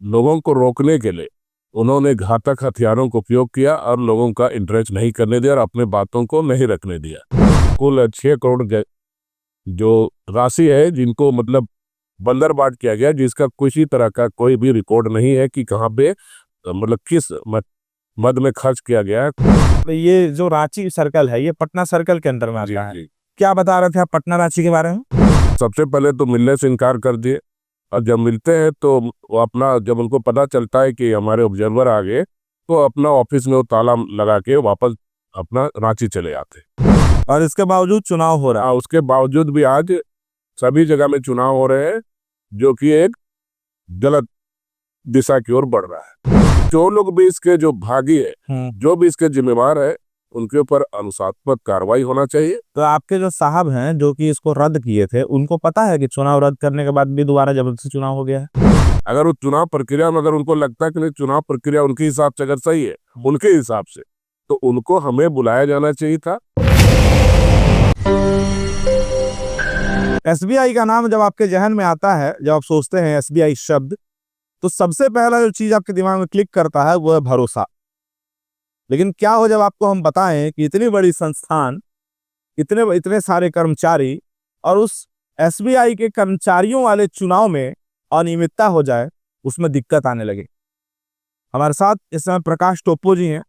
लोगों को रोकने के लिए उन्होंने घातक हथियारों का उपयोग किया और लोगों का इंटरेस्ट नहीं करने दिया और अपने बातों को नहीं रखने दिया। कुल 6 करोड़ जो राशि है जिनको मतलब बंदरबाट किया गया, जिसका किसी तरह का कोई भी रिकॉर्ड नहीं है कि कहाँ पे मतलब किस मद में खर्च किया गया है। ये जो रांची सर्कल है ये पटना सर्कल के अंदर में आता है। क्या बता रहे थे आप पटना रांची के बारे में? सबसे पहले तो मिलने से इनकार कर दिए और जब मिलते हैं तो वो अपना, जब उनको पता चलता है कि हमारे ऑब्जर्वर आ गए तो अपना ऑफिस में वो ताला लगा के वापस अपना रांची चले आते। और इसके बावजूद चुनाव हो रहा है। उसके बावजूद भी आज सभी जगह में चुनाव हो रहे हैं, जो कि एक गलत दिशा की ओर बढ़ रहा है। जो लोग भी इसके जो भागी है, जो भी इसके जिम्मेवार है, उनके ऊपर अनुशासनात्मक कार्रवाई होना चाहिए। तो आपके जो साहब हैं जो कि इसको रद्द किए थे, उनको पता है कि चुनाव रद्द करने के बाद भी दोबारा जबरदस्ती चुनाव हो गया है? अगर वो चुनाव प्रक्रिया में अगर उनको लगता है कि नहीं, चुनाव प्रक्रिया उनके हिसाब से अगर सही है, उनके हिसाब से, तो उनको हमें बुलाया जाना चाहिए था। एसबीआई का नाम जब आपके जहन में आता है, जब आप सोचते हैं एसबीआई शब्द, तो सबसे पहला जो चीज आपके दिमाग में क्लिक करता है वो है भरोसा। लेकिन क्या हो जब आपको हम बताएं कि इतनी बड़ी संस्थान, इतने सारे कर्मचारी और उस एसबीआई के कर्मचारियों वाले चुनाव में अनियमितता हो जाए, उसमें दिक्कत आने लगे। हमारे साथ इस समय प्रकाश टोप्पो जी हैं।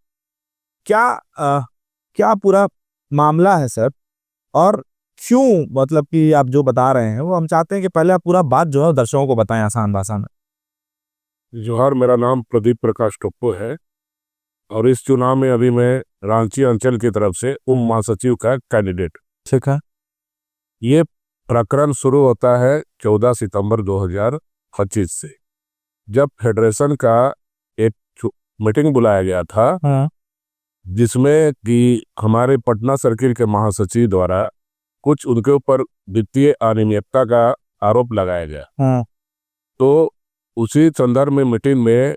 क्या पूरा मामला है सर, और क्यों मतलब कि आप जो बता रहे हैं वो हम चाहते हैं कि पहले आप पूरा बात जो है दर्शकों को बताएं आसान भाषा में। जोहार, मेरा नाम प्रदीप प्रकाश टोप्पो है और इस चुनाव में अभी मैं रांची अंचल की तरफ से उप महासचिव का कैंडिडेट। ठीक है। ये प्रकरण शुरू होता है 14 सितंबर 2025 से, जब फेडरेशन का एक मीटिंग बुलाया गया था, जिसमें कि हमारे पटना सर्किल के महासचिव द्वारा कुछ उनके ऊपर वित्तीय अनियमितता का आरोप लगाया गया। तो उसी संदर्भ में मीटिंग में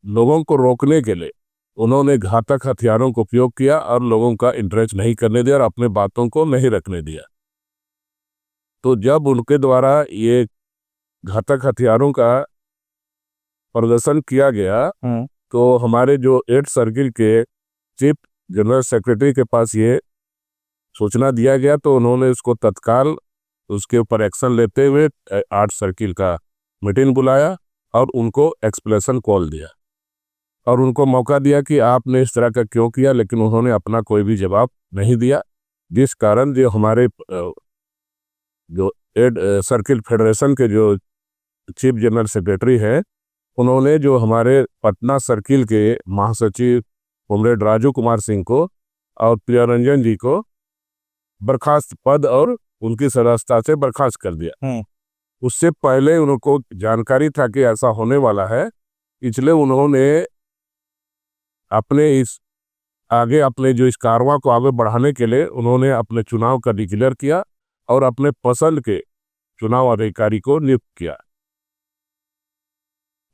लोगों को रोकने के लिए उन्होंने घातक हथियारों का उपयोग किया और लोगों का इंटरेस्ट नहीं करने दिया और अपने बातों को नहीं रखने दिया। तो जब उनके द्वारा ये घातक हथियारों का प्रदर्शन किया गया, तो हमारे जो 8 सर्किल के चीफ जनरल सेक्रेटरी के पास ये सूचना दिया गया, तो उन्होंने उसको तत्काल उसके ऊपर एक्शन लेते हुए 8 सर्किल का मीटिंग बुलाया और उनको एक्सप्लेनेशन कॉल दिया और उनको मौका दिया कि आपने इस तरह का क्यों किया, लेकिन उन्होंने अपना कोई भी जवाब नहीं दिया, जिस कारण जो हमारे जो 8 सर्किल फेडरेशन के जो चीफ जनरल सेक्रेटरी हैं, उन्होंने जो हमारे पटना सर्किल के महासचिव कॉमरेड राजू कुमार सिंह को और प्रियरंजन जी को बर्खास्त पद और उनकी सदस्यता से बर्खास्त कर दिया। उससे पहले उनको जानकारी था कि ऐसा होने वाला है, इसलिए उन्होंने अपने जो इस कार्रवाई को आगे बढ़ाने के लिए उन्होंने अपने चुनाव का डिक्लेयर किया और अपने पसंद के चुनाव अधिकारी को नियुक्त किया।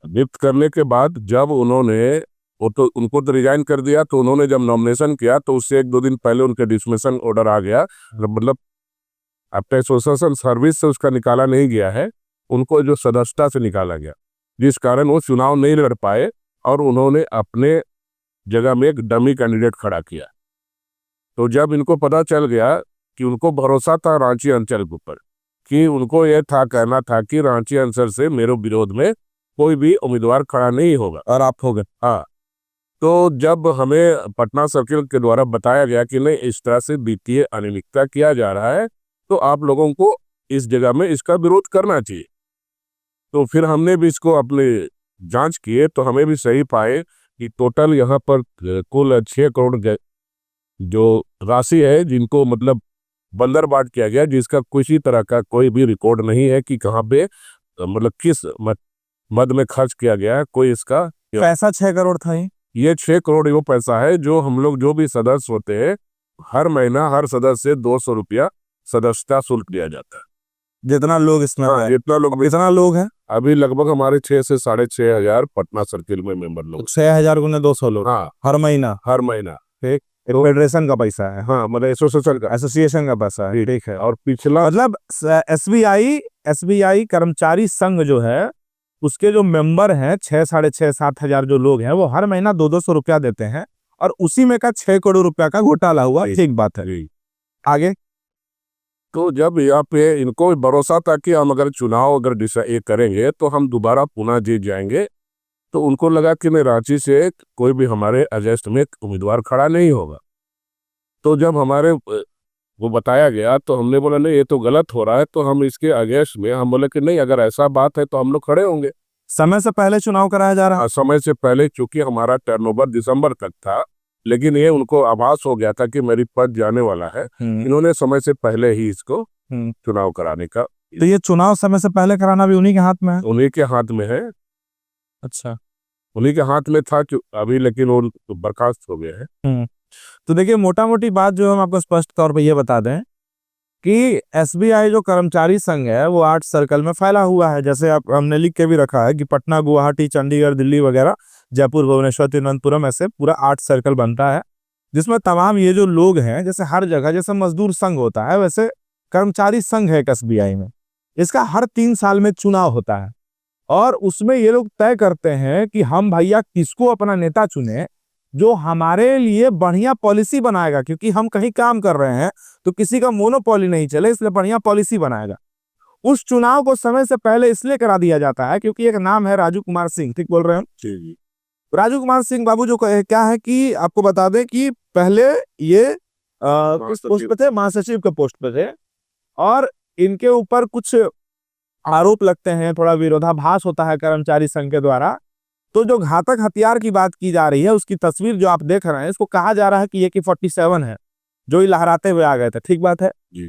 नियुक्त करने के बाद जब उनको तो रिजाइन कर दिया, तो उन्होंने जब नॉमिनेशन किया तो उससे 1-2 दिन पहले उनके डिसमिशन ऑर्डर आ गया, मतलब अपने एसोसिएशन सर्विस से उसका निकाला नहीं गया है, उनको जो सदस्यता से निकाला गया, जिस कारण वो चुनाव नहीं लड़ पाए और उन्होंने अपने जगह में एक डमी कैंडिडेट खड़ा किया। तो जब इनको पता चल गया कि उनको भरोसा था रांची अंचल के ऊपर, कि उनको यह कहना था कि रांची अंचल से मेरे विरोध में कोई भी उम्मीदवार खड़ा नहीं होगा, और आप हो गए। हाँ, तो जब हमें पटना सर्किल के द्वारा बताया गया कि नहीं, इस तरह से वित्तीय अनियमितता किया जा रहा है, तो आप लोगों को इस जगह में इसका विरोध करना चाहिए। तो फिर हमने भी इसको अपने जांच किए तो हमें भी सही पाए कि टोटल यहाँ पर कुल 6 करोड़ जो राशि है जिनको मतलब बंदरबाट किया गया, जिसका किसी तरह का कोई भी रिकॉर्ड नहीं है कि कहाँ पे मतलब किस मद में खर्च किया गया है। कोई इसका पैसा 6 करोड़ था। ये 6 करोड़ वो पैसा है जो हम लोग जो भी सदस्य होते हैं, हर महीना हर सदस्य से 200 रुपया सदस्यता शुल्क दिया जाता है। जितना लोग इसमें इतना लोग हैं, अभी लगभग हमारे 6 से 6,500 पटना सर्किल में मेंबर लोग। 6,000 गुने 200 लोग। हाँ, हर महीना। ठीक, फेडरेशन का पैसा है। हाँ, मतलब एसोसिएशन का पैसा है। ठीक है। और पिछला मतलब एसबीआई कर्मचारी संघ जो है उसके जो मेंबर हैं 6-6.5-7 हजार जो लोग हैं वो हर महीना 200-200 रुपया देते हैं और उसी में का 6 करोड़ रुपया का घोटाला हुआ। ठीक बात है। जी। आगे तो जब यहाँ पे इनको भरोसा था कि हम अगर चुनाव अगर ये करेंगे तो हम दोबारा पुनः जीत जाएंगे, तो उनको लगा कि मैं रांची से कोई भी हमारे अगेंस्ट में उम्मीदवार खड़ा नहीं होगा। तो जब हमारे वो बताया गया तो हमने बोला नहीं ये तो गलत हो रहा है, तो हम इसके अगेंस्ट में हम बोले कि नहीं अगर ऐसा बात है तो हम लोग खड़े होंगे। समय से पहले चुनाव कराया जा रहा है। समय से पहले, चूंकि हमारा टर्नओवर दिसंबर तक था, लेकिन ये उनको आभास हो गया था कि मेरी पद जाने वाला है, इन्होंने समय से पहले ही इसको चुनाव कराने का। तो ये चुनाव समय से पहले कराना भी उन्हीं के हाथ में है। उन्हीं के हाथ में है। अच्छा, उन्हीं के हाथ में था अभी, लेकिन वो बर्खास्त हो गए हैं। तो देखिए मोटा मोटी बात जो हम आपको स्पष्ट तौर पे ये बता दें कि एसबीआई जो कर्मचारी संघ है वो 8 सर्कल में फैला हुआ है। जैसे आप हमने लिख के भी रखा है कि पटना, गुवाहाटी, चंडीगढ़, दिल्ली वगैरह, जयपुर, भुवनेश्वर, तिरुवनंतपुरम, ऐसे पूरा 8 सर्कल बनता है, जिसमें तमाम ये जो लोग हैं, जैसे हर जगह जैसे मजदूर संघ होता है वैसे कर्मचारी संघ है एसबीआई में। इसका हर 3 साल में चुनाव होता है और उसमें ये लोग तय करते हैं कि हम भैया किसको अपना नेता चुने जो हमारे लिए बढ़िया पॉलिसी बनाएगा, क्योंकि हम कहीं काम कर रहे हैं तो किसी का मोनोपॉली नहीं चले, इसलिए बढ़िया पॉलिसी बनाएगा। उस चुनाव को समय से पहले इसलिए करा दिया जाता है क्योंकि एक नाम है राजू कुमार सिंह, ठीक बोल रहे हैं? जी। राजू कुमार सिंह बाबू जो क्या है कि आपको बता दें कि पहले ये किस पोस्ट पे थे? महासचिव के पोस्ट पे थे और इनके ऊपर कुछ आरोप लगते हैं, थोड़ा विरोधाभास होता है कर्मचारी संघ के द्वारा। तो जो घातक हथियार की बात की जा रही है उसकी तस्वीर जो आप देख रहे हैं, इसको कहा जा रहा है कि AK-47 है जो ये लहराते हुए आ गए थे। ठीक बात है जी।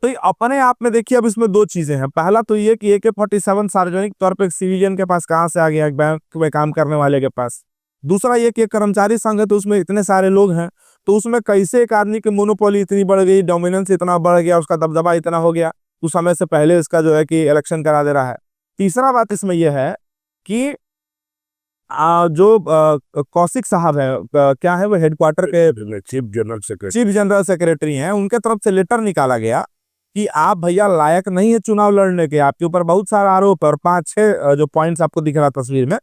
तो ये अपने आप में देखिए अब इसमें 2 चीजें हैं। पहला तो ये कि AK-47 सार्वजनिक तौर पे एक सिविलियन के पास कहां से आ गया, एक बैंक में काम करने वाले के पास। दूसरा ये कि एक कर्मचारी संघ है तो उसमें इतने सारे लोग हैं, तो उसमें कैसे एक आदमी की मोनोपोली इतनी बढ़ गई, डोमिनेंस इतना बढ़ गया, उसका दबदबा इतना हो गया, तो समय से पहले इसका जो है कि इलेक्शन करा दे रहा है। तीसरा बात इसमें यह है कि जो कौशिक साहब है, क्या है वो, हेडक्वार्टर के चीफ जनरल सेक्रेटरी हैं, उनके तरफ से लेटर निकाला गया कि आप भैया लायक नहीं है चुनाव लड़ने के, आपके ऊपर बहुत सारा आरोप है। और 5-6 जो पॉइंट्स आपको दिख रहा तस्वीर में,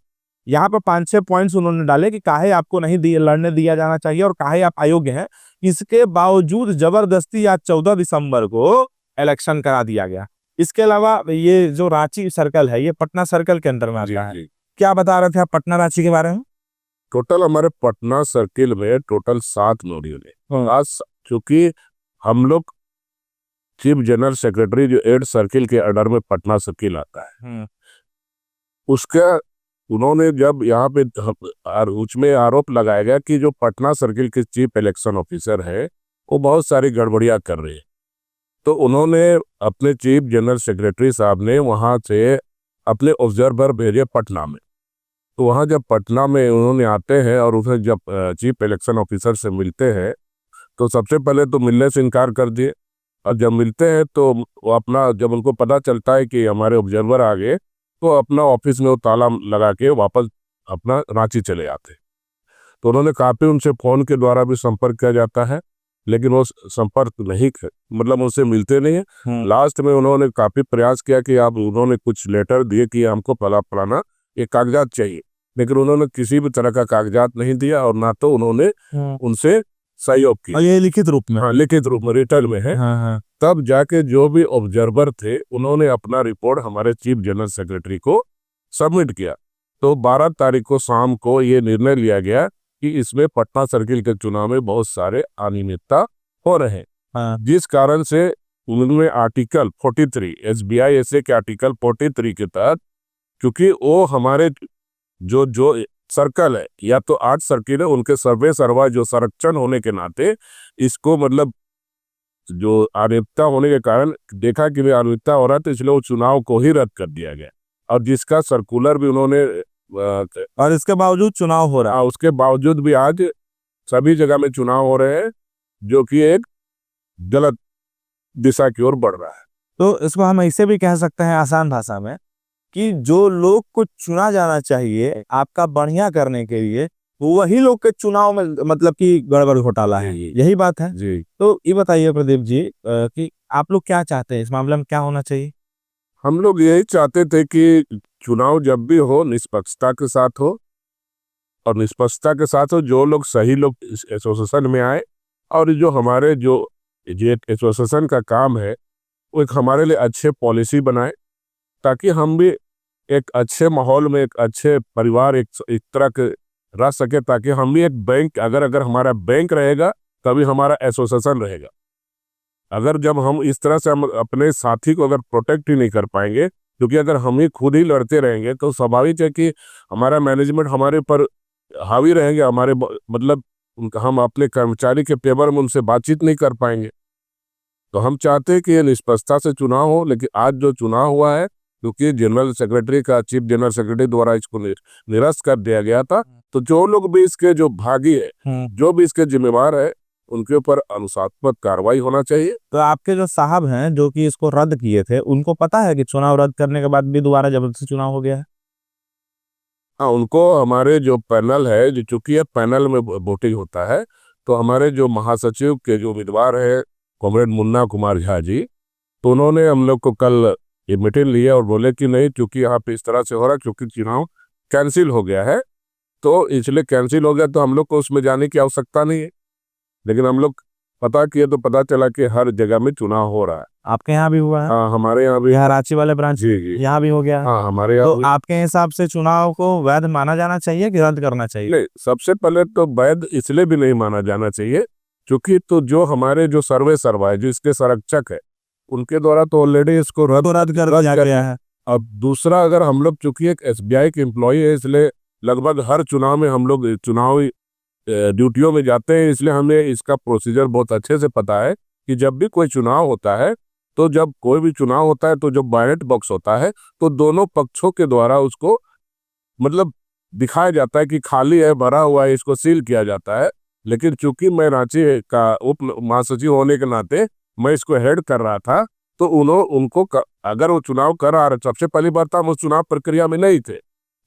यहाँ पर 5-6 पॉइंट्स उन्होंने डाले कि काहे आपको नहीं लड़ने दिया जाना चाहिए और काहे आप अयोग्य हैं। इसके बावजूद जबरदस्ती आज 14 दिसंबर को इलेक्शन करा दिया गया। इसके अलावा ये जो रांची सर्कल है ये पटना सर्कल के अंदर में आता है। क्या बता रहे थे आप पटना रांची के बारे में? टोटल हमारे पटना सर्किल में टोटल 7 मॉड्यूल है। चूंकि हम लोग चीफ जनरल सेक्रेटरी जो 8 सर्किल के अंडर में पटना सर्किल आता है, उसका उन्होंने जब यहाँ पे उसमें आरोप लगाया गया कि जो पटना सर्किल के चीफ इलेक्शन ऑफिसर है वो बहुत सारी गड़बड़ियां कर रहे हैं, तो उन्होंने अपने चीफ जनरल सेक्रेटरी साहब ने वहाँ से अपने ऑब्जर्वर भेजे पटना में। तो वहाँ जब पटना में उन्होंने आते हैं और उसे जब चीफ इलेक्शन ऑफिसर से मिलते हैं तो सबसे पहले तो मिलने से इनकार कर दिए, और जब मिलते हैं तो वो अपना, जब उनको पता चलता है कि हमारे ऑब्जर्वर आ गए, तो अपना ऑफिस में वो ताला लगा के वापस अपना रांची चले जाते। तो उन्होंने काफ़ी उनसे फ़ोन के द्वारा भी संपर्क किया जाता है, लेकिन वो संपर्क नहीं, मतलब उनसे मिलते नहीं है। लास्ट में उन्होंने काफ़ी प्रयास किया कि आप, उन्होंने कुछ लेटर दिए कि हमको फलाना ये कागजात चाहिए, लेकिन उन्होंने किसी भी तरह का कागजात नहीं दिया और ना तो उन्होंने उनसे सहयोग किया। ये लिखित रूप में? हाँ, लिखित रूप में, रिटर्न में है। तब जाके जो भी ऑब्जर्वर थे उन्होंने अपना रिपोर्ट हमारे चीफ जनरल सेक्रेटरी को सबमिट किया। तो 12 तारीख को शाम को ये निर्णय लिया गया कि इसमें पटना सर्किल के चुनाव में बहुत सारे अनियमितता हो रहे हैं, जिस कारण से उन्होंने आर्टिकल 43 SBI ऐसे के आर्टिकल 43 के तहत, क्योंकि वो हमारे जो सर्कल है या तो 8 सर्किल है, उनके सर्वे सर्वा जो संरक्षण होने के नाते इसको, मतलब जो अनियमितता होने के कारण देखा कि अनियमितता हो रहा है, तो इसलिए वो चुनाव को ही रद्द कर दिया गया। और जिसका सर्कुलर भी उन्होंने, और इसके बावजूद चुनाव हो रहा है। उसके बावजूद भी आज सभी जगह में चुनाव हो रहे हैं, जो कि एक गलत दिशा की ओर बढ़ रहा है। तो इसको हम ऐसे भी कह सकते हैं आसान भाषा में कि जो लोग को चुना जाना चाहिए आपका बढ़िया करने के लिए, वही लोग के चुनाव में मतलब कि गड़बड़ घोटाला है, यही बात है जी। तो ये बताइए प्रदीप जी कि आप लोग क्या चाहते हैं, इस मामले में क्या होना चाहिए? हम लोग यही चाहते थे कि चुनाव जब भी हो निष्पक्षता के साथ हो, और निष्पक्षता के साथ हो जो लोग सही लोग इस एसोसिएशन में आए, और जो हमारे जो ये एसोसिएशन का काम है वो एक हमारे लिए अच्छे पॉलिसी बनाए, ताकि हम भी एक अच्छे माहौल में एक अच्छे परिवार एक तरह के रह सके, ताकि हम भी एक बैंक अगर हमारा बैंक रहेगा तभी हमारा एसोसिएशन रहेगा। अगर जब हम इस तरह से हम अपने साथी को अगर प्रोटेक्ट ही नहीं कर पाएंगे, क्योंकि अगर हम ही खुद ही लड़ते रहेंगे तो स्वाभाविक है कि हमारा मैनेजमेंट हमारे पर हावी रहेंगे, मतलब हम अपने कर्मचारी के पेपर में उनसे बातचीत नहीं कर पाएंगे। तो हम चाहते हैं कि ये निष्पक्षता से चुनाव हो, लेकिन आज जो चुनाव हुआ है क्योंकि जनरल सेक्रेटरी का चीफ जनरल सेक्रेटरी द्वारा इसको निरस्त कर दिया गया था, तो जो लोग भी इसके जो भागी है, जो भी इसके जिम्मेवार है, उनके ऊपर अनुशासनात्मक कार्रवाई होना चाहिए। तो आपके जो साहब हैं जो कि इसको रद्द किए थे, उनको पता है कि चुनाव रद्द करने के बाद भी दोबारा जबरदस्ती चुनाव हो गया है? हाँ, उनको हमारे जो पैनल है, जो चूंकि ये पैनल में वोटिंग होता है, तो हमारे जो महासचिव के जो उम्मीदवार है कॉमरेड मुन्ना कुमार झा जी, तो उन्होंने हम लोग को कल ये मीटिंग लिया और बोले कि नहीं, क्योंकि यहाँ पे इस तरह से हो रहा है, क्योंकि चुनाव कैंसिल हो गया है, तो इसलिए कैंसिल हो गया तो हम लोग को उसमें जाने की आवश्यकता नहीं है। लेकिन हम लोग पता किए तो पता चला कि हर जगह में चुनाव हो रहा है। आपके यहाँ भी हुआ है? हाँ, हमारे यहाँ भी। यहाँ रांची वाले ब्रांच जी। यहाँ भी हो गया है? हाँ, हमारे यहाँ तो भी। आपके हिसाब से चुनाव को वैध माना जाना चाहिए कि रद्द करना चाहिए? नहीं, सबसे पहले तो वैध इसलिए भी नहीं माना जाना चाहिए क्योंकि तो जो हमारे जो सर्वा है, जो इसके संरक्षक है, उनके द्वारा तो ऑलरेडी इसको रद्द कर दिया गया है। अब दूसरा, अगर हम लोग चूंकि एक एसबीआई के एम्प्लॉय है, इसलिए लगभग हर चुनाव में हम लोग चुनावी ड्यूटियों में जाते हैं, इसलिए हमें इसका प्रोसीजर बहुत अच्छे से पता है कि जब भी कोई चुनाव होता है, तो जब कोई भी चुनाव होता है तो जब बैलेट बॉक्स होता है तो दोनों पक्षों के द्वारा उसको मतलब दिखाया जाता है कि खाली है, भरा हुआ है, इसको सील किया जाता है। लेकिन चूंकि मैं रांची का उप महासचिव होने के नाते मैं इसको हेड कर रहा था, तो उनको अगर वो चुनाव कर रहा है, सबसे पहली बात हम उस चुनाव प्रक्रिया में नहीं थे।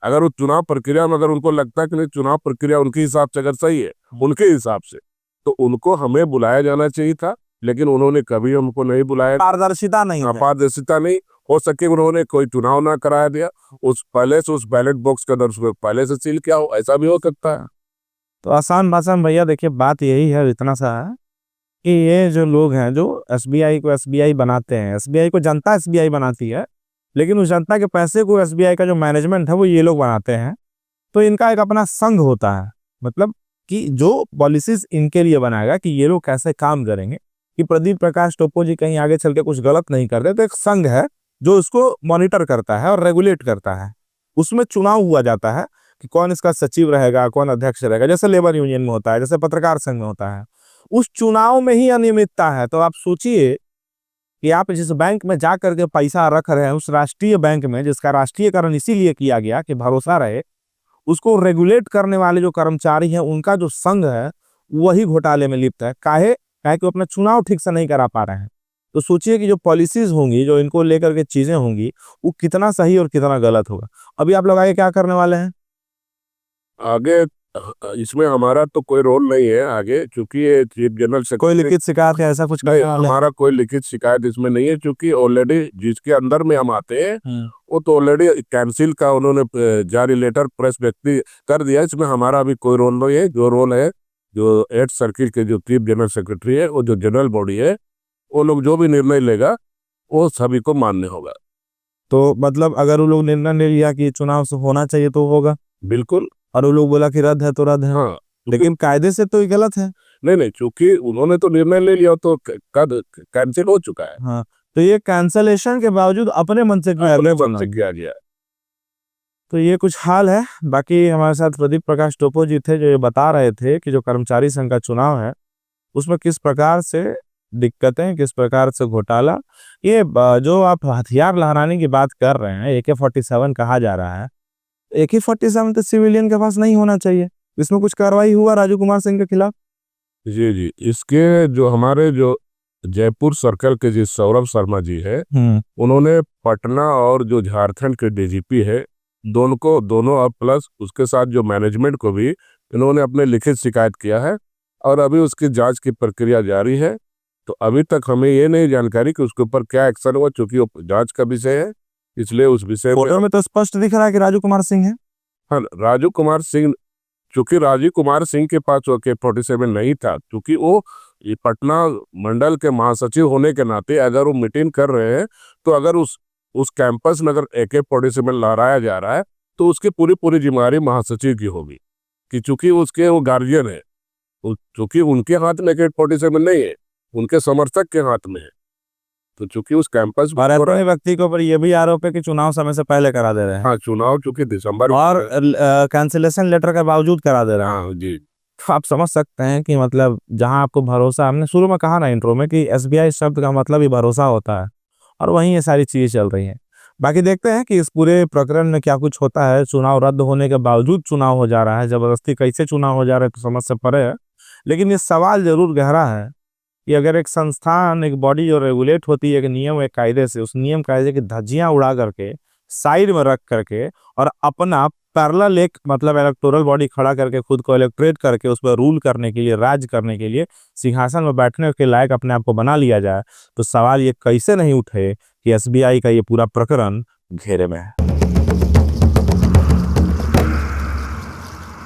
अगर उस चुनाव प्रक्रिया में अगर उनको लगता है कि नहीं, चुनाव प्रक्रिया उनके हिसाब से अगर सही है, उनके हिसाब से, तो उनको हमें बुलाया जाना चाहिए था, लेकिन उन्होंने कभी हमको नहीं बुलाया। पारदर्शिता नहीं है। पारदर्शिता नहीं हो सके, उन्होंने कोई चुनाव ना कराया दिया, उस बैलेट बॉक्स का दर्ज पहले से सील किया हो, ऐसा भी हो सकता है। तो आसान भाषा में भैया देखिए बात यही है, इतना सा है कि ये जो लोग हैं जो एसबीआई को एसबीआई बनाते हैं, एसबीआई को जनता एसबीआई बनाती है, लेकिन उस जनता के पैसे को एसबीआई का जो मैनेजमेंट है वो ये लोग बनाते हैं। तो इनका एक अपना संघ होता है, मतलब कि जो पॉलिसीज इनके लिए बनाएगा कि ये लोग कैसे काम करेंगे, कि प्रदीप प्रकाश टोप्पो जी कहीं आगे चल के कुछ गलत नहीं करते, तो एक संघ है जो उसको मॉनिटर करता है और रेगुलेट करता है। उसमें चुनाव हुआ जाता है कि कौन इसका सचिव रहेगा, कौन अध्यक्ष रहेगा, जैसे लेबर यूनियन में होता है, जैसे पत्रकार संघ में होता है। उस चुनाव में ही अनियमितता है। तो आप सोचिए कि आप जिस बैंक में जा करके पैसा रख रहे हैं, उस राष्ट्रीय बैंक में, जिसका राष्ट्रीयकरण इसीलिए किया गया कि भरोसा रहे, उसको रेगुलेट करने वाले जो कर्मचारी हैं, उनका जो संघ है वही घोटाले में लिप्त है। काहे कि वो अपना चुनाव ठीक से नहीं करा पा रहे हैं। तो सोचिए कि जो पॉलिसीज होंगी, जो इनको लेकर के चीजें होंगी, वो कितना सही और कितना गलत होगा। अभी आप लोग आगे क्या करने वाले हैं? आगे इसमें हमारा तो कोई रोल नहीं है आगे, क्योंकि ये चीफ जनरल से कोई लिखित शिकायत है ऐसा कुछ? नहीं, हमारा कोई लिखित शिकायत इसमें नहीं है, क्योंकि ऑलरेडी जिसके अंदर में हम आते हैं वो तो ऑलरेडी कैंसिल का उन्होंने जारी लेटर प्रेस व्यक्ति कर दिया। इसमें हमारा अभी कोई रोल नहीं है। जो रोल है, जो 8 सर्किल के जो चीफ जनरल सेक्रेटरी है, वो जो जनरल बॉडी है, वो लोग जो भी निर्णय लेगा वो सभी को मान्य होगा। तो मतलब अगर वो लोग निर्णय ले लिया कि चुनाव से होना चाहिए तो होगा? बिल्कुल। और वो लोग बोला कि रद्द है तो रद्द है। हाँ, लेकिन कायदे से तो ये गलत है। नहीं, चूंकि उन्होंने तो निर्णय ले लिया तो कैंसिल हो चुका है। हाँ, तो ये कैंसलेशन के बावजूद अपने मन से किया गया। तो ये कुछ हाल है। बाकी हमारे साथ प्रदीप प्रकाश टोप्पो जी थे, जो ये बता रहे थे कि जो कर्मचारी संघ का चुनाव है उसमें किस प्रकार से दिक्कतें, किस प्रकार से घोटाला। ये जो आप हथियार लहराने की बात कर रहे हैं, AK-47 कहा जा रहा है, AK-47 तो सिविलियन के पास नहीं होना चाहिए। इसमें कुछ कार्रवाई हुआ राजू कुमार सिंह के खिलाफ? जी, इसके जो हमारे जो जयपुर सर्कल के जी सौरभ शर्मा जी है, उन्होंने पटना और जो झारखंड के डीजीपी है, दोनों और प्लस उसके साथ जो मैनेजमेंट को भी इन्होंने अपने लिखित शिकायत किया है, और अभी उसकी जांच की प्रक्रिया जारी है। तो अभी तक हमें ये नहीं जानकारी कि उसके ऊपर क्या एक्शन हुआ, चूंकि वो जांच का विषय है। इसलिए उस विषय में फोटो में तो स्पष्ट दिख रहा है कि राजू कुमार सिंह है। हाँ, राजू कुमार सिंह, चूंकि राजू कुमार सिंह के पास AK-47 नहीं था, क्योंकि वो ये पटना मंडल के महासचिव होने के नाते अगर वो मीटिंग कर रहे हैं, तो अगर उस कैंपस में अगर AK-47 लहराया जा रहा है तो उसकी पूरी जिम्मेदारी महासचिव की होगी, कि चूंकि उसके वो गार्जियन है, चूंकि उनके हाथ में AK-47 नहीं है, उनके समर्थक के हाथ में है। तो चूंकि उस कैंपस और ऐसे व्यक्ति के ऊपर ये भी आरोप है कि चुनाव समय से पहले करा दे रहे हैं। हाँ, चुनाव चूंकि दिसंबर में और कैंसिलेशन लेटर के बावजूद करा दे रहे हैं। हाँ जी, तो आप समझ सकते हैं कि मतलब जहां आपको भरोसा, हमने शुरू में कहा ना इंट्रो में कि SBI शब्द का मतलब ही भरोसा होता है, और वहीं ये सारी चीजें चल रही हैं। बाकी देखते हैं कि इस पूरे प्रकरण में क्या कुछ होता है। चुनाव रद्द होने के बावजूद चुनाव हो जा रहा है, जबरदस्ती कैसे चुनाव हो जा रहा है तो समझ से परे है। लेकिन ये सवाल जरूर गहरा है कि अगर एक संस्थान, एक बॉडी जो रेगुलेट होती है एक नियम, एक कायदे से, उस नियम कायदे की धज्जियां उड़ा करके साइड में रख करके और अपना पैरेलल एक मतलब इलेक्टोरल बॉडी खड़ा करके खुद को इलेक्ट्रेट करके उस पर रूल करने के लिए, राज करने के लिए, सिंहासन में बैठने के लायक अपने आप को बना लिया जाए, तो सवाल ये कैसे नहीं उठे कि SBI का ये पूरा प्रकरण घेरे में है।